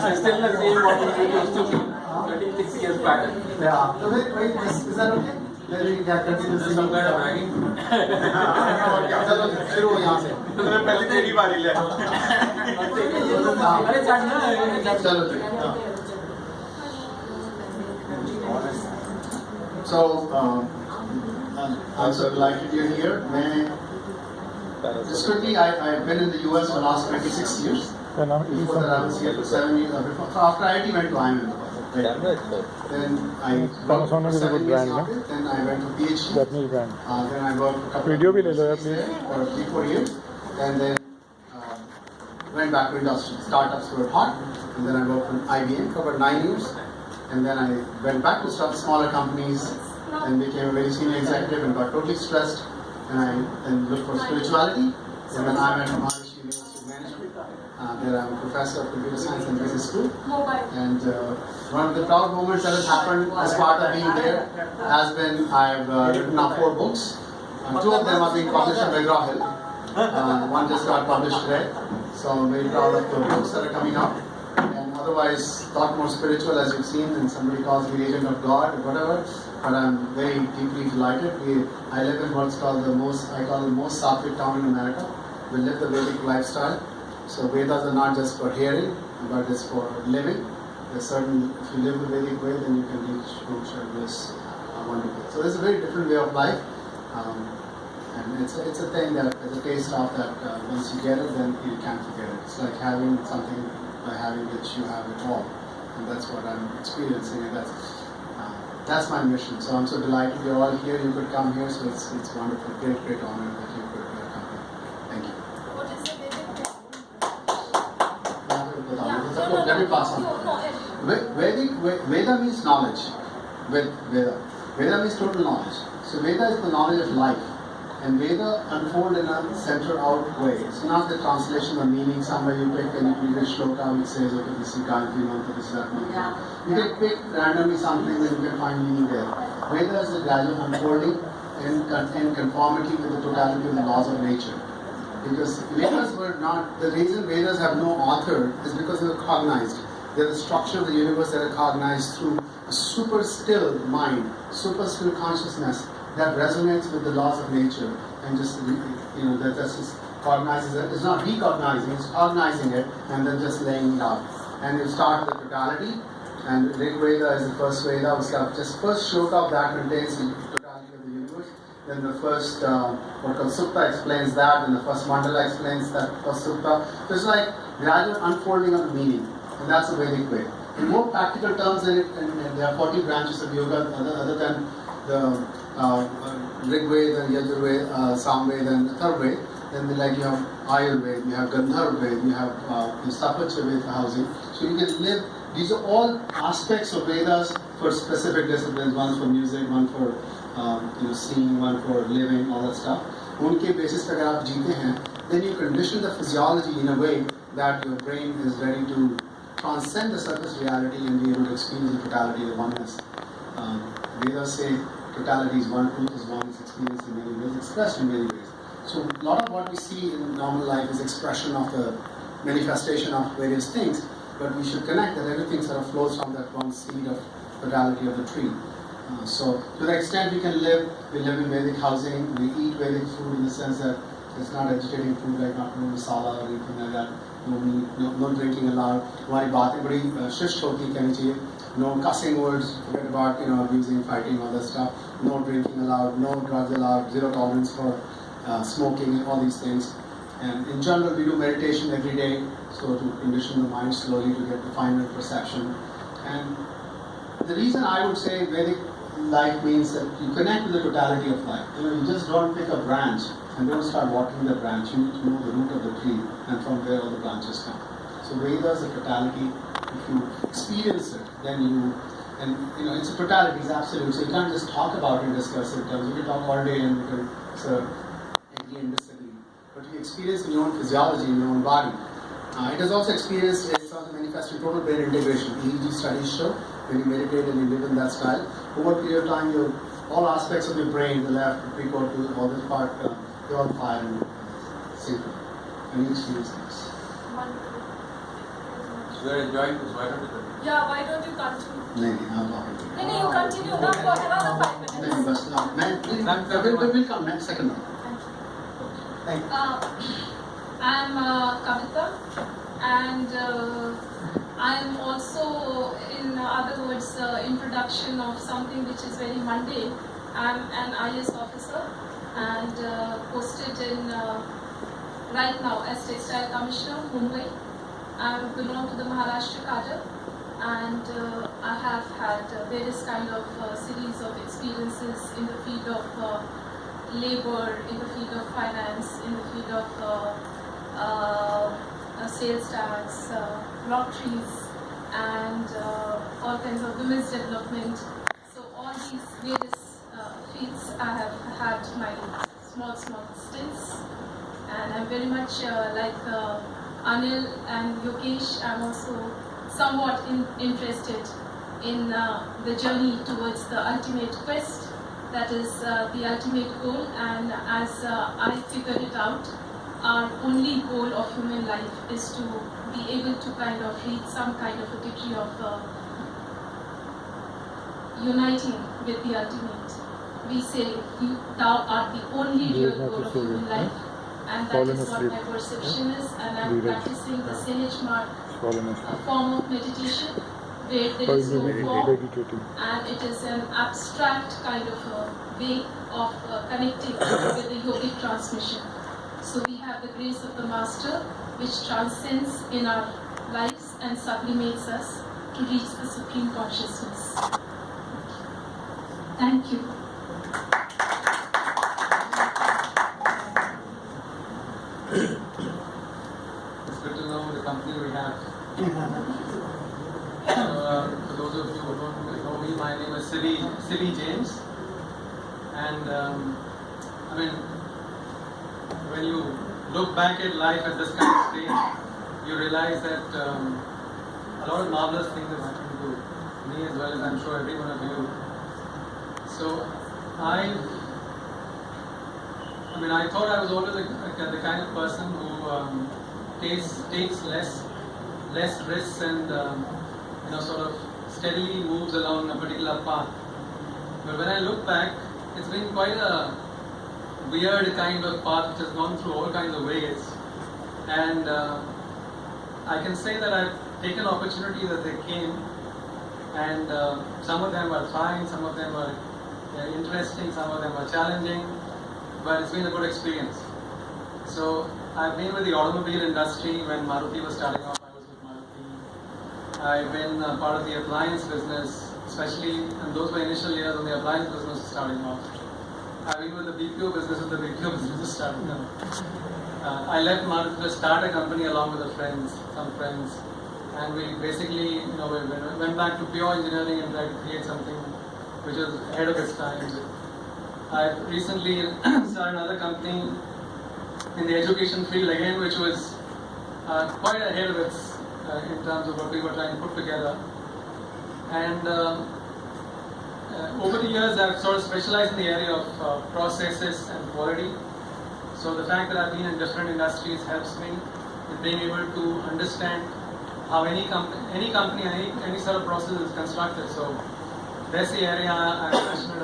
It's still the same what we used to be 36 years back. Yeah. So wait, is that okay? Then we can continue to Some kind of bragging. चलो शुरू हो यहाँ से। पहले तेरी बारी ले। अरे चढ़ना चलो जी। So I'm so delighted you're here. Just quickly, I've been in the US for the last 26 years. Before that, I was here for 7 years. After IIT, went to IIM. Then I worked for 7 years after. Then I went for PhD. Then I worked for a couple of years for 3-4 years. And then went back to industry. Startups were hot. And then I worked for IBM for about 9 years. And then I went back to start smaller companies and became a very senior executive and got totally stressed. And I then looked for spirituality. And then I went to Maheshwari University of Management. There I'm a professor of computer science and business school. And one of the proud moments that has happened as part of being there has been I've written now 4 books. 2 of them are being published on McGraw Hill. One just got published today. So I'm very proud of the books that are coming out. And otherwise, a lot more spiritual as you've seen, and somebody calls me agent of God or whatever. But I'm very deeply delighted. I live in what's called the most sattvic town in America. We live the Vedic lifestyle. So Vedas are not just for hearing, but it's for living. There's certain, if you live the Vedic way, then you can reach spiritual bliss. Wonderful. So it's a very different way of life. And it's a thing that is a taste of that once you get it, then you can't forget it. It's like having something by having which you have it all. And that's what I'm experiencing, and that's my mission. So I'm so delighted you're all here. You could come here, so it's wonderful. Great honor that you could come here. Thank you. What is the Vedic? Let me pass on. Veda means knowledge. Veda means total knowledge. So Veda is the knowledge of life. And Veda unfold in a center-out way. It's not the translation or meaning. Somewhere you pick and you read a shloka which says, okay, this is Gayatri Mantra, this is that mantra. You can pick randomly something and you can find meaning there. Veda is the gradual unfolding in conformity with the totality of the laws of nature. Because Vedas were not, the reason Vedas have no author is because they were cognized. They're the structure of the universe that are cognized through a super still mind, super still consciousness that resonates with the laws of nature and just, that's just cognizes it. It's not recognizing, it's cognizing it and then just laying it out. And you start with the totality, and Rig Veda is the first Veda. Just first shloka of that contains the totality of the universe. Then the first, what called Sutta explains that, and the first Mandala explains that first Sutta. So it's like gradual unfolding of the meaning, and that's the Vedic way. In more practical terms, and there are 40 branches of yoga other than the Rig Veda, Yajurveda, Samveda, and the third way. Then you have Ayurveda, you have Gandharva, you have Sapacha Veda for housing. So you can live. These are all aspects of Vedas for specific disciplines. One for music, one for seeing, one for living, all that stuff. Unke basis pe agar aap jeete hain, then you condition the physiology in a way that your brain is ready to transcend the surface reality and be able to experience the totality of oneness. Vedas say totality is one, truth is one, it's experienced in many ways, expressed in many ways. So a lot of what we see in normal life is expression of the manifestation of various things, but we should connect that everything sort of flows from that one seed of totality of the tree. So to the extent we can live, we live in Vedic housing, we eat Vedic food in the sense that it's not agitating food like not no masala or anything like that, no meat, no drinking allowed. हमारी बातें बड़ी शिष्ट होती कहनी चाहिए. No cussing words, forget about abusing, fighting, all that stuff. No drinking allowed, no drugs allowed, zero tolerance for smoking, all these things. And in general, we do meditation every day, so to condition the mind slowly to get the finer perception. And the reason I would say Vedic life means that you connect with the totality of life. You just don't pick a branch and don't start watering the branch. You need to know the root of the tree and from where all the branches come. So Veda is a totality. If you experience it, then it's a totality, it's absolute. So you can't just talk about it and discuss it. You can talk all day and you can sort of agree and disagree. But you experience in your own physiology, in your own body. It is also experienced, it's also manifest in total brain integration. EEG studies show when you meditate and you live in that style, over a period of time, all aspects of your brain, the left, the precortical, all this part, they all fire and sync. And you experience this. You are enjoying this. Why don't you continue? Yeah, why don't you continue? नहीं I'm not going to. No, you continue now for another 5 minutes. नहीं बस ना मैं will come next second now. Thank you. I'm Kavita, and I'm also, in other words, introduction of something which is very mundane. I'm an IS officer and posted in right now as Textile Commissioner, Mumbai. I belong to the Maharashtra cadre, and I have had various kind of series of experiences in the field of labor, in the field of finance, in the field of sales tax, lotteries, and all kinds of women's development. So all these various fields I have had my small stints, and I'm very much like Anil and Yogesh. I'm also somewhat interested in the journey towards the ultimate quest, that is the ultimate goal, and as I figured it out, our only goal of human life is to be able to kind of reach some kind of a degree of uniting with the ultimate. We say, thou art the only real goal of human life, and that is what my perception is, and I'm practicing the Sahaj form of meditation, where there is no form, and it is an abstract kind of a way of connecting with the yogic transmission. So we have the grace of the Master, which transcends in our lives and sublimates us to reach the Supreme Consciousness. Thank you. It's good to know the company we have. For those of you who don't know me, my name is Silly James, and I mean, when you look back at life at this kind of stage, you realize that a lot of marvelous things have happened to me as well as I'm sure every one of you. So I thought I was always the kind of person who takes less risks and sort of steadily moves along a particular path. But when I look back, it's been quite a weird kind of path which has gone through all kinds of ways, and I can say that I've taken opportunities as they came, and some of them were fine, some of them were interesting, some of them were challenging, but it's been a good experience. So I've been with the automobile industry when Maruti was starting off. I was with Maruti. I've been part of the appliance business, especially, and those were initial years when the appliance business was starting off. I've been with the BPO business, and the BPO business is starting now. I left Maruti to start a company along with some friends, and we basically, we went back to pure engineering and tried to create something which was ahead of its time. I've recently started another company in the education field again, which was quite ahead of its in terms of what we were trying to put together. And over the years, I've sort of specialized in the area of processes and quality. So the fact that I've been in different industries helps me in being able to understand how any company, any sort of process is constructed. So that's the area I'm passionate about.